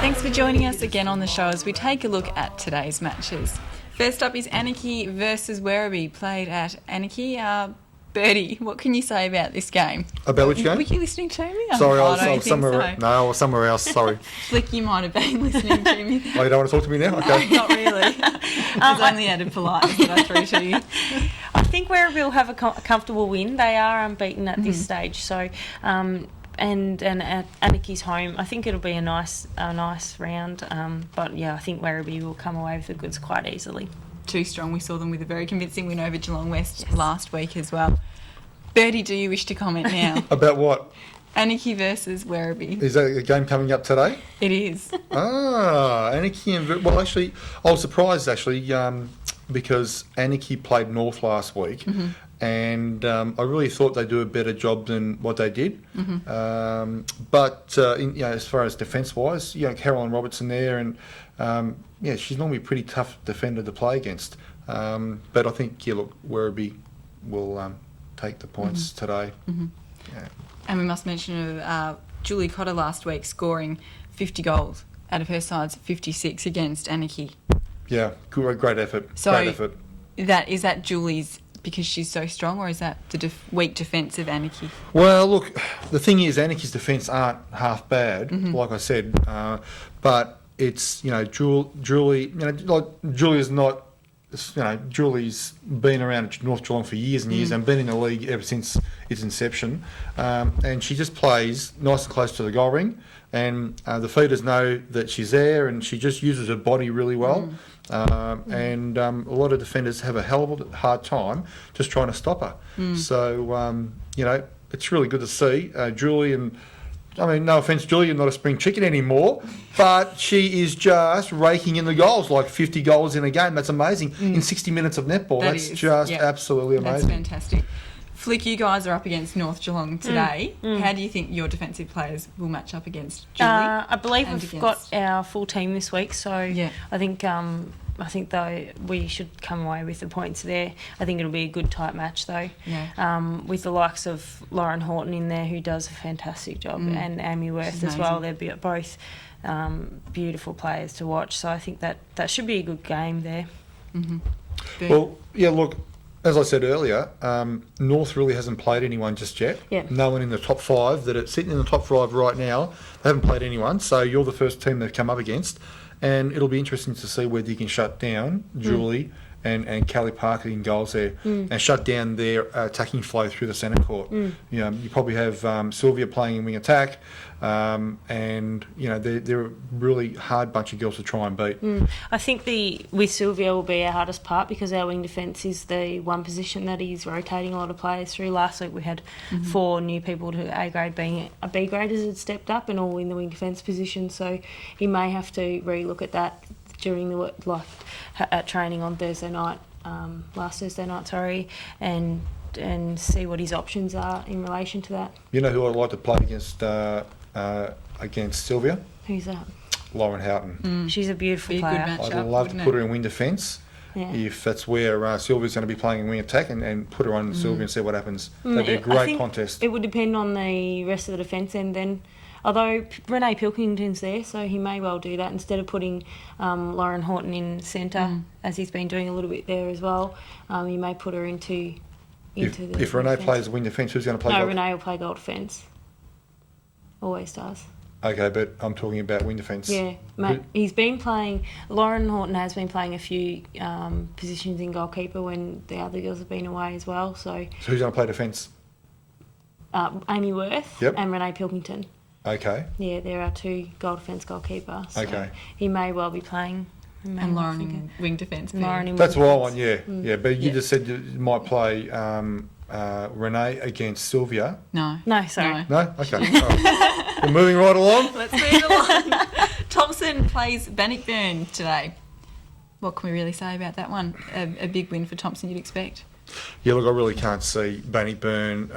Thanks for joining us again on the show as we take a look at today's matches. First up is Anarchy versus Werribee, played at Anarchy. Bertie, what can you say about this game? About which game? Were you listening to me? Sorry, I was somewhere. so. No, I was somewhere else. Sorry. Flick, you might have been listening to me. Oh, you don't want to talk to me now? Okay. Not really. It was only out of politeness that I threw to you. I think Werribee will have a comfortable win. They are unbeaten at this stage, so and at Anarchy's home, I think it'll be a nice round. But yeah, I think Werribee will come away with the goods quite easily. Too strong. We saw them with a very convincing win over Geelong West last week as well. Bertie, do you wish to comment now? About what? Anarchy versus Werribee. Is that a game coming up today? It is. Anarchy and... Well, actually, I was surprised, because Anarchy played North last week, and I really thought they'd do a better job than what they did. But as far as defence-wise, Caroline Robertson there, and she's normally a pretty tough defender to play against. But I think, Werribee will take the points today. Yeah. And we must mention Julie Cotter last week scoring 50 goals out of her side's 56 against Anarchy. Yeah, great effort. So great effort. Is that Julie's because she's so strong, or is that the weak defence of Anarchy? Well, look, the thing is, Anarchy's defence aren't half bad, like I said, but it's Julie. Julie's not. Julie's been around North Geelong for years and years and been in the league ever since its inception, and she just plays nice and close to the goal ring, and the feeders know that she's there, and she just uses her body really well. And a lot of defenders have a hell of a hard time just trying to stop her. So, it's really good to see. Julie, and I mean, no offence, Julie, you're not a spring chicken anymore, but she is just raking in the goals, like 50 goals in a game. That's amazing. In 60 minutes of netball, that's just absolutely amazing. That's fantastic. Flick, you guys are up against North Geelong today. How do you think your defensive players will match up against Julie? I believe we've got our full team this week, so I think though we should come away with the points there. I think it'll be a good tight match though. With the likes of Lauren Horton in there, who does a fantastic job, and Amy Worth as well. They're both beautiful players to watch. So I think that should be a good game there. Well, look, as I said earlier, North really hasn't played anyone just yet. No one in the top five that are sitting in the top five right now. They haven't played anyone, so you're the first team they've come up against. And it'll be interesting to see whether you can shut down Julie and Callie Parker in goals there and shut down their attacking flow through the centre court. You probably have Sylvia playing in wing attack, and they're a really hard bunch of girls to try and beat. I think with Sylvia will be our hardest part because our wing defence is the one position that he's rotating a lot of players through. Last week we had 4 new people to A grade, being a B graders had stepped up and all in the wing defence position, so he may have to re-look at that during at training on Thursday night, last Thursday night, and see what his options are in relation to that. You know who I'd like to play against Sylvia? Who's that? Lauren Houghton. She's a beautiful player. Good matchup, I'd love to put her in wing defence. If that's where Sylvia's going to be playing in wing attack, and put her on Sylvia and see what happens. That'd be a great contest. It would depend on the rest of the defence end then. Although Renee Pilkington's there, so he may well do that instead of putting Lauren Horton in centre, as he's been doing a little bit there as well. He may put her into if Renee plays wing defence, who's going to play goal? No, Renee will play goal defence. Always does. Okay, but I'm talking about wing defence. Yeah, mate, he's been playing... Lauren Horton has been playing a few positions in goalkeeper when the other girls have been away as well. So who's going to play defence? Amy Worth and Renee Pilkington. Okay. Yeah, there are 2 goal defence goalkeeper. So okay. He may well be playing. And Lauren in wing defence. That's what I want, yeah. But you just said you might play Renee against Sylvia. No, sorry. No? Okay. Right. We're moving right along. Let's move along. Thompson plays Bannockburn today. What can we really say about that one? A big win for Thompson, you'd expect. Yeah, look, I really can't see Bannockburn,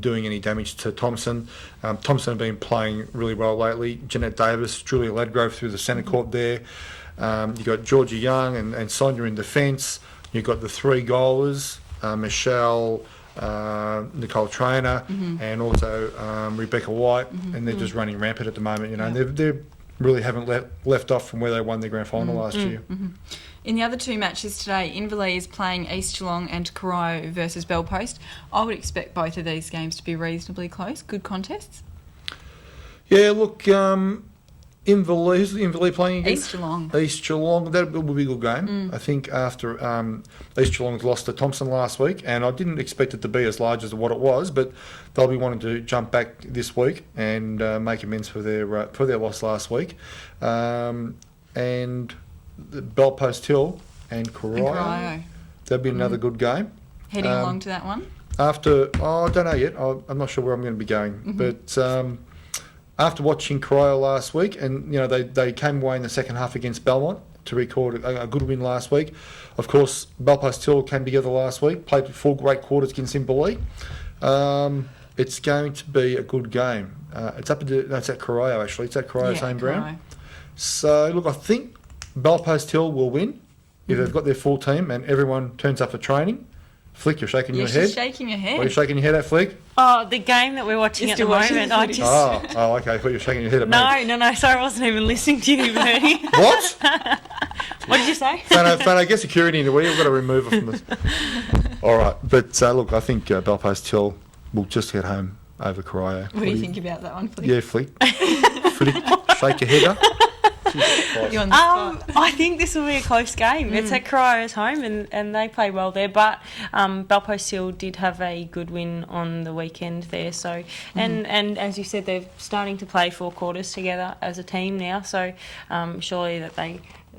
doing any damage to Thompson. Thompson have been playing really well lately. Jeanette Davis, Julia Ladgrove through the centre court there. You've got Georgia Young and Sonia in defence. You've got the 3 goalers, Michelle, Nicole Traynor, and also Rebecca White, and they're just running rampant at the moment. They're really haven't left off from where they won their grand final last year. In the other two matches today, Inverleigh is playing East Geelong and Corio versus Bellpost. I would expect both of these games to be reasonably close. Good contests. Yeah, look, Inverleigh, who's Inverleigh playing again? East Geelong. East Geelong, that will be a good game. I think after East Geelong's lost to Thompson last week, and I didn't expect it to be as large as what it was, but they'll be wanting to jump back this week and make amends for their loss last week. And the Bellpost Hill and Corio, that'll be another good game. Heading along to that one? I don't know yet. I'm not sure where I'm going to be going, but after watching Corio last week, and they came away in the second half against Belmont to record a good win last week. Of course, Bellpost Hill came together last week, played 4 great quarters against Inverleigh. It's going to be a good game. It's at Corio actually. It's at Corio's home ground. So look, I think Bellpost Hill will win if they've got their full team and everyone turns up for training. Flick, you're shaking your head. She's shaking her head. Are you shaking your head at Flick? Oh, the game that we're watching at the moment. I just... Oh, okay. I thought you were shaking your head at me. No. Sorry, I wasn't even listening to you, Bertie. What? What did you say? Fano, get security in the way. You've got to remove her from this. All right. But look, I think Bellpost Hill will just get home over Corio. What do you think about that one, Flick? Yeah, Flick. Flick, shake your head up. You're on the spot. I think this will be a close game. It's at Corio's home and they play well there. But Bellpost Hill did have a good win on the weekend there. So and as you said, they're starting to play 4 quarters together as a team now. So surely that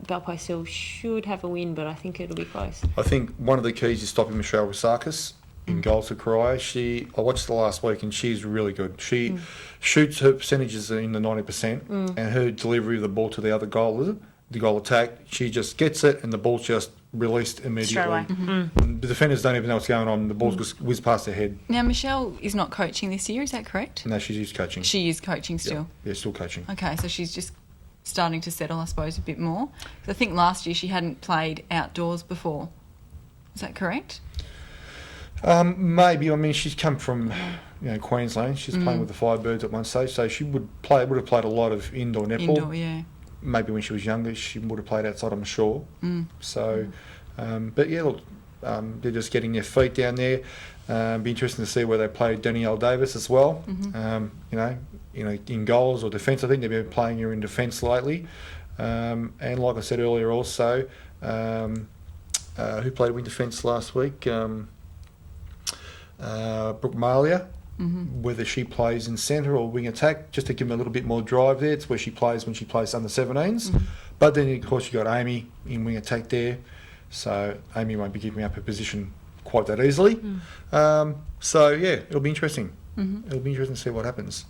Bellpost Hill should have a win, but I think it'll be close. I think one of the keys is stopping Michelle Rosakis in goals for Corio. I watched the last week and she's really good. She shoots her percentages in the 90%, and her delivery of the ball to the other goal, the goal attack, she just gets it and the ball's just released immediately. Straight away. The defenders don't even know what's going on. The ball's just whizzed past their head. Now, Michelle is not coaching this year, is that correct? No, she's coaching. She is coaching still? Yeah, still coaching. Okay, so she's just starting to settle, I suppose, a bit more. 'Cause I think last year she hadn't played outdoors before. Is that correct? Maybe. I mean, she's come from Queensland. She's playing with the Firebirds at one stage, so she would have played a lot of indoor netball. Indoor, yeah. Maybe when she was younger, she would have played outside, I'm sure. So, but yeah, look, they're just getting their feet down there. Be interesting to see where they play Danielle Davis as well. In goals or defence. I think they've been playing her in defence lately. And like I said earlier, also, who played wing defence last week? Brooke Malia, whether she plays in centre or wing attack, just to give them a little bit more drive there. It's where she plays when she plays under 17s. But then, of course, you've got Amy in wing attack there. So Amy won't be giving up her position quite that easily. So, yeah, it'll be interesting. It'll be interesting to see what happens.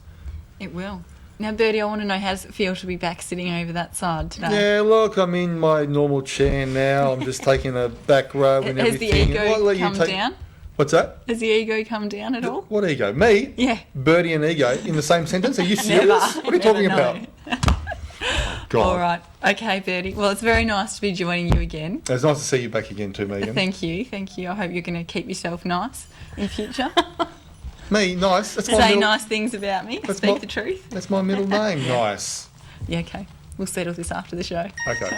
It will. Now, Bertie, I want to know, how does it feel to be back sitting over that side today? Yeah, look, I'm in my normal chair now. I'm just taking a back row and everything. Has the ego come down? What's that? Has the ego come down at all? What ego? Me? Yeah. Bertie and ego in the same sentence? Are you serious? What are you talking about? God. All right. Okay, Bertie. Well, it's very nice to be joining you again. It's nice to see you back again too, Megan. Thank you. I hope you're going to keep yourself nice in future. Me? Nice? That's Say nice things about me. Speak the truth. That's my middle name. Nice. Yeah, okay. We'll settle this after the show. Okay.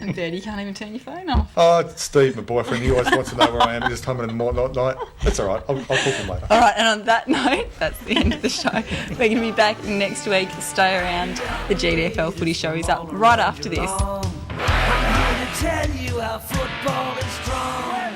And Bertie, you can't even turn your phone off. Oh, it's Steve, my boyfriend. He always wants to know where I am at this time of the night. That's all right. I'll talk to him later. All right, and on that note, that's the end of the show. We're going to be back next week. Stay around. The GDFL Footy Show is up right after this. I'm here to tell you how football is strong.